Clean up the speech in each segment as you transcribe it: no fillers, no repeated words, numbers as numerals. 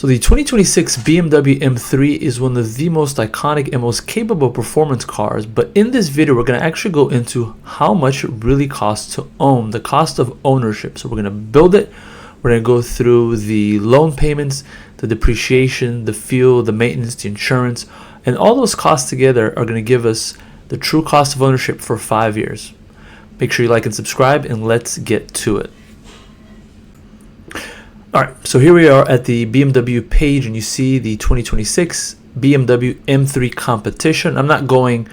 the 2026 BMW M3 is one of the most iconic and most capable performance cars, but in this video we're going to actually go into how much it really costs to own, the cost of ownership. So we're going to build it, we're going to go through the loan payments, the depreciation, the fuel, the maintenance, the insurance, and all those costs together are going to give us the true cost of ownership for 5 years. Make sure you like and subscribe, and let's get to it. Alright, so here we are at the BMW page, and you see the 2026 BMW M3 competition. I'm not going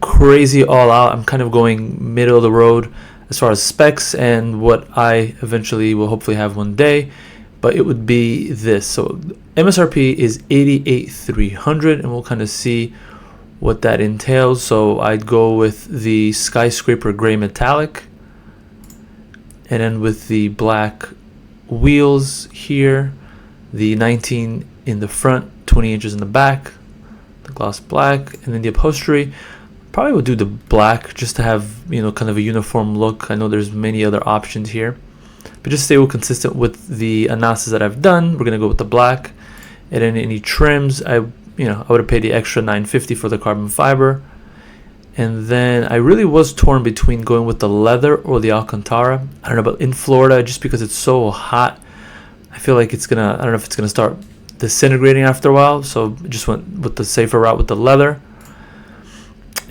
crazy all out. I'm kind of going middle of the road as far as specs and what I eventually will hopefully have one day. But it would be this. So MSRP is $88,300, and we'll kind of see what that entails. So I'd go with the skyscraper gray metallic, and then with the black wheels here, the 19 in the front, 20 inches in the back, the gloss black, and then the upholstery probably would do the black just to have, you know, kind of a uniform look. I know there's many other options here, but just stay consistent with the analysis that I've done. We're gonna go with the black. And then any trims, I would have paid the extra $950 for the carbon fiber. And then I really was torn between going with the leather or the Alcantara. I don't know about in Florida, just because it's so hot, I feel like it's gonna, I don't know if it's gonna start disintegrating after a while. So I just went with the safer route with the leather.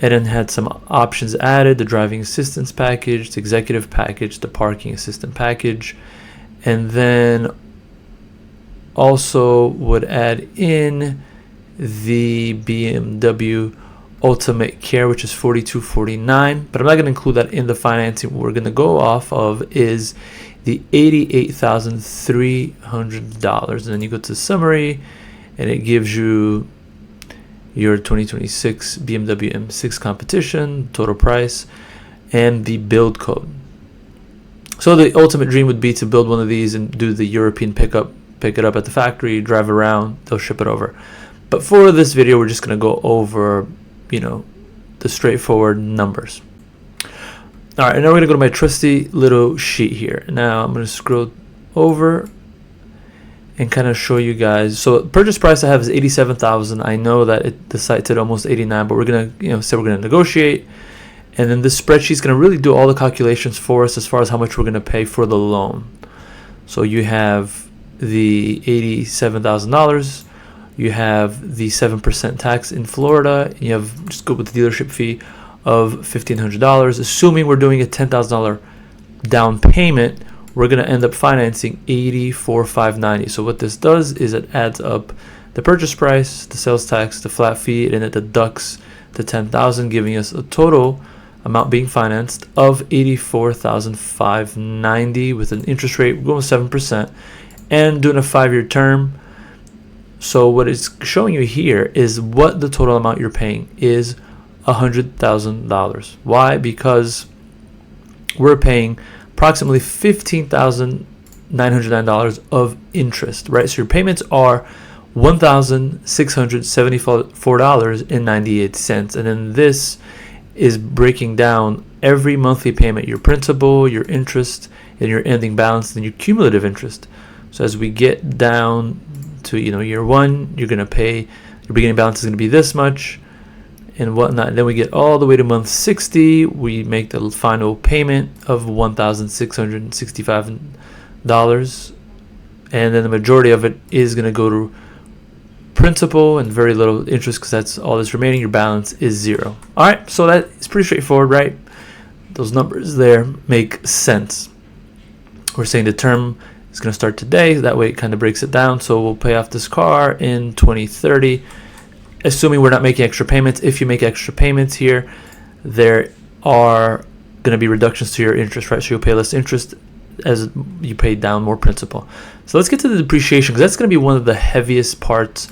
And then had some options added: the driving assistance package, the executive package, the parking assistant package, and then also would add in the BMW Ultimate Care, which is $42.49, but I'm not going to include that in the financing. What we're going to go off of is the $88,300, and then you go to summary, and it gives you your 2026 BMW M6 competition, total price, and the build code. So the ultimate dream would be to build one of these and do the European pickup, pick it up at the factory, drive around, they'll ship it over. But for this video, we're just going to go over, the straightforward numbers. All right, and now we're going to go to my trusty little sheet here. Now I'm going to scroll over and kind of show you guys. So purchase price I have is $87,000. I know that the site said almost $89,000, but we're going to, say we're going to negotiate. And then this spreadsheet is going to really do all the calculations for us as far as how much we're going to pay for the loan. So you have the $87,000. You have the 7% tax in Florida. You have, just go with the dealership fee of $1,500. Assuming we're doing a $10,000 down payment, we're going to end up financing $84,590. So what this does is it adds up the purchase price, the sales tax, the flat fee, and it deducts the $10,000, giving us a total amount being financed of $84,590 with an interest rate going with 7% and doing a 5-year term. So what it's showing you here is what the total amount you're paying is $100,000. Why? Because we're paying approximately $15,909 of interest, right? So your payments are $1,674.98, and then this is breaking down every monthly payment: your principal, your interest, and your ending balance, and your cumulative interest. So as we get down to year one, you're going to pay, your beginning balance is going to be this much and whatnot. And then we get all the way to month 60, we make the final payment of $1,665, and then the majority of it is going to go to principal and very little interest, because that's all that's remaining. Your balance is zero. All right, so that is pretty straightforward, right? Those numbers there make sense. We're saying the term is going to start today. That way it kind of breaks it down. So we'll pay off this car in 2030, assuming we're not making extra payments. If you make extra payments here, there are going to be reductions to your interest, right? So you'll pay less interest as you pay down more principal. So let's get to the depreciation, because that's going to be one of the heaviest parts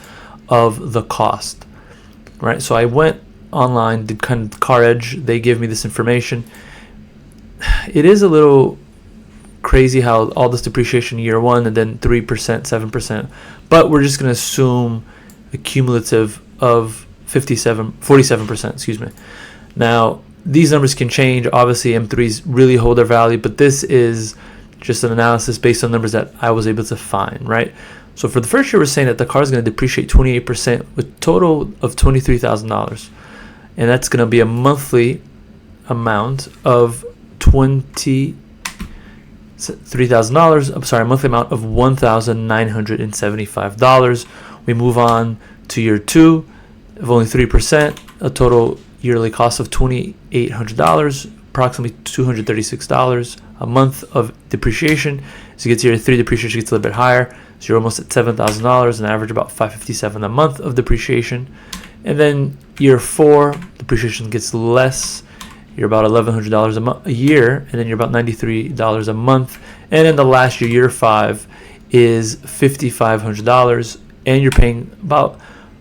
of the cost, right? So I went online, did kind of Car Edge. They gave me this information. It is a little crazy how all this depreciation year one and then 3%, 7%, but we're just going to assume a cumulative of 47%, excuse me. Now these numbers can change. Obviously M3s really hold their value, but this is just an analysis based on numbers that I was able to find, right? So for the first year, we're saying that the car is going to depreciate 28% with total of $23,000. And that's going to be a monthly amount of $23,000. I'm sorry, a monthly amount of $1,975. We move on to year 2 of only 3%, a total yearly cost of $2,800, approximately $236 a month of depreciation. As you get to year 3, depreciation gets a little bit higher. So you're almost at $7,000, an average about $557 a month of depreciation. And then year 4, depreciation gets less. You're about $1,100 a year, and then you're about $93 a month. And then the last year, year 5, is $5,500, and you're paying about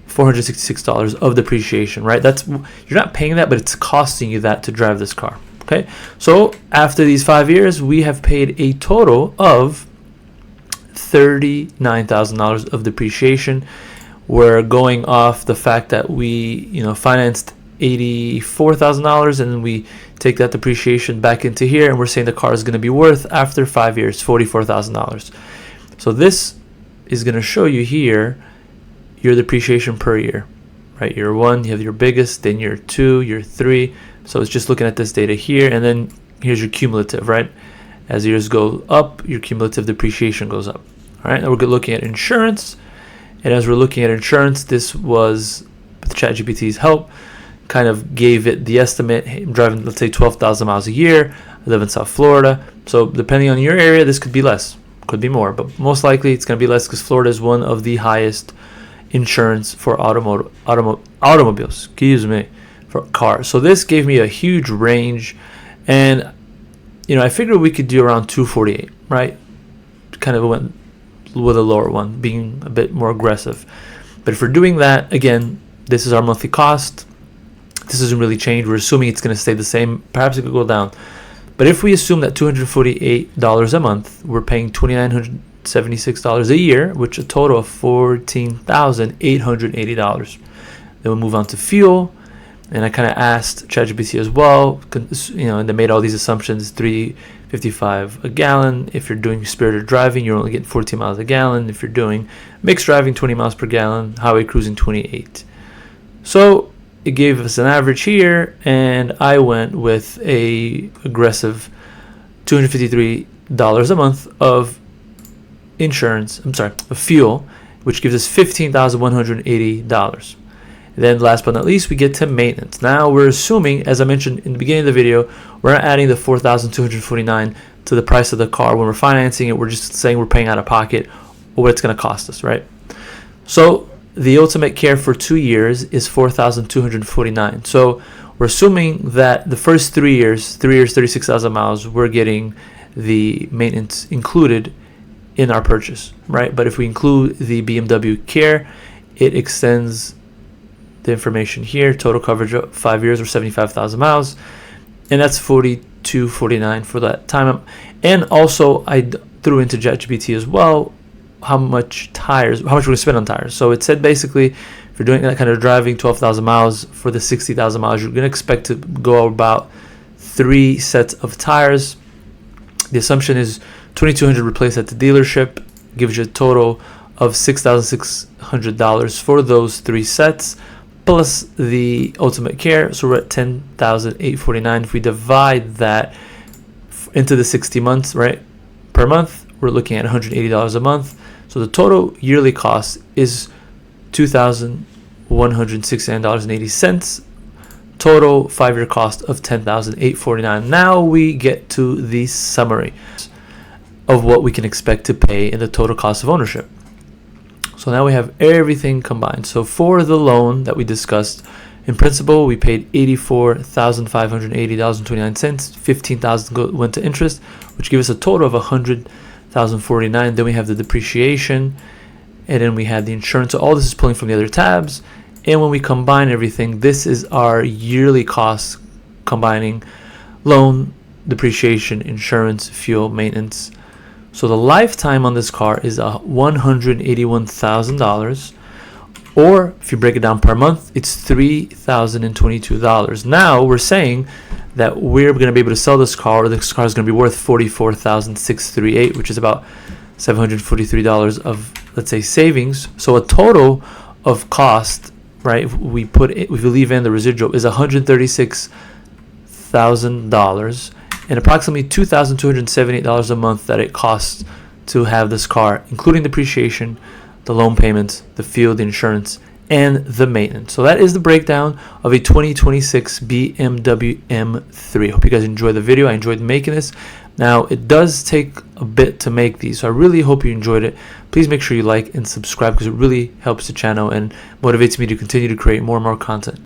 $466 of depreciation, right? You're not paying that, but it's costing you that to drive this car. Okay, so after these 5 years, we have paid a total of $39,000 of depreciation. We're going off the fact that we, financed $84,000, and then we take that depreciation back into here, and we're saying the car is going to be worth after 5 years $44,000. So this is going to show you here your depreciation per year, right? Year 1, you have your biggest, then year 2, year 3. So it's just looking at this data here, and then here's your cumulative, right? As years go up, your cumulative depreciation goes up. All right, now we're looking at insurance, and as we're looking at insurance, this was with ChatGPT's help, kind of gave it the estimate. Hey, I'm driving, let's say, 12,000 miles a year. I live in South Florida, so depending on your area, this could be less, could be more, but most likely it's going to be less because Florida is one of the highest insurance for automobiles. Excuse me. For cars. So this gave me a huge range, and I figured we could do around 248, right? Kind of went with a lower one, being a bit more aggressive. But if we're doing that, again, this is our monthly cost. This doesn't really change. We're assuming it's going to stay the same. Perhaps it could go down. But if we assume that $248 a month, we're paying $2,976 a year, which a total of $14,880. Then we'll move on to fuel. And I kind of asked ChatGPT as well, and they made all these assumptions, $3.55 a gallon. If you're doing spirited driving, you're only getting 14 miles a gallon. If you're doing mixed driving, 20 miles per gallon, highway cruising, 28. So it gave us an average here, and I went with a aggressive $253 a month of of fuel, which gives us $15,180. Then last but not least, we get to maintenance. Now we're assuming, as I mentioned in the beginning of the video, we're not adding the $4,249 to the price of the car. When we're financing it, we're just saying we're paying out of pocket or what it's going to cost us, right? So the ultimate care for 2 years is $4,249. So we're assuming that the first 3 years, 36,000 miles, we're getting the maintenance included in our purchase, right? But if we include the BMW care, it extends the information here. Total coverage of 5 years or 75,000 miles, and that's $42.49 for that time. And also I threw into ChatGPT as well how much we're going to spend on tires. So it said basically if you're doing that kind of driving, 12,000 miles for the 60,000 miles, you're going to expect to go about 3 sets of tires. The assumption is 2,200 replaced at the dealership, gives you a total of $6,600 for those 3 sets, plus the ultimate care. So we're at $10,849. If we divide that into the 60 months, right, per month, we're looking at $180 a month. So the total yearly cost is $2,169.80. Total 5-year cost of $10,849. Now we get to the summary of what we can expect to pay in the total cost of ownership. So now we have everything combined. So for the loan that we discussed, in principle, we paid $84,580.29. $15,000 went to interest, which gives us a total of $100,049. Then we have the depreciation, and then we have the insurance. So all this is pulling from the other tabs. And when we combine everything, this is our yearly costs combining loan, depreciation, insurance, fuel, maintenance. So the lifetime on this car is $181,000, or if you break it down per month, it's $3,022. Now we're saying that we're going to be able to sell this car, or this car is going to be worth $44,638, which is about $743 of let's say savings. So a total of cost, right, if we leave in the residual, is $136,000 and approximately $2,278 a month that it costs to have this car, including depreciation, the loan payments, the fuel, the insurance, and the maintenance. So that is the breakdown of a 2026 BMW M3. Hope you guys enjoyed the video. I enjoyed making this. Now, it does take a bit to make these, so I really hope you enjoyed it. Please make sure you like and subscribe because it really helps the channel and motivates me to continue to create more and more content.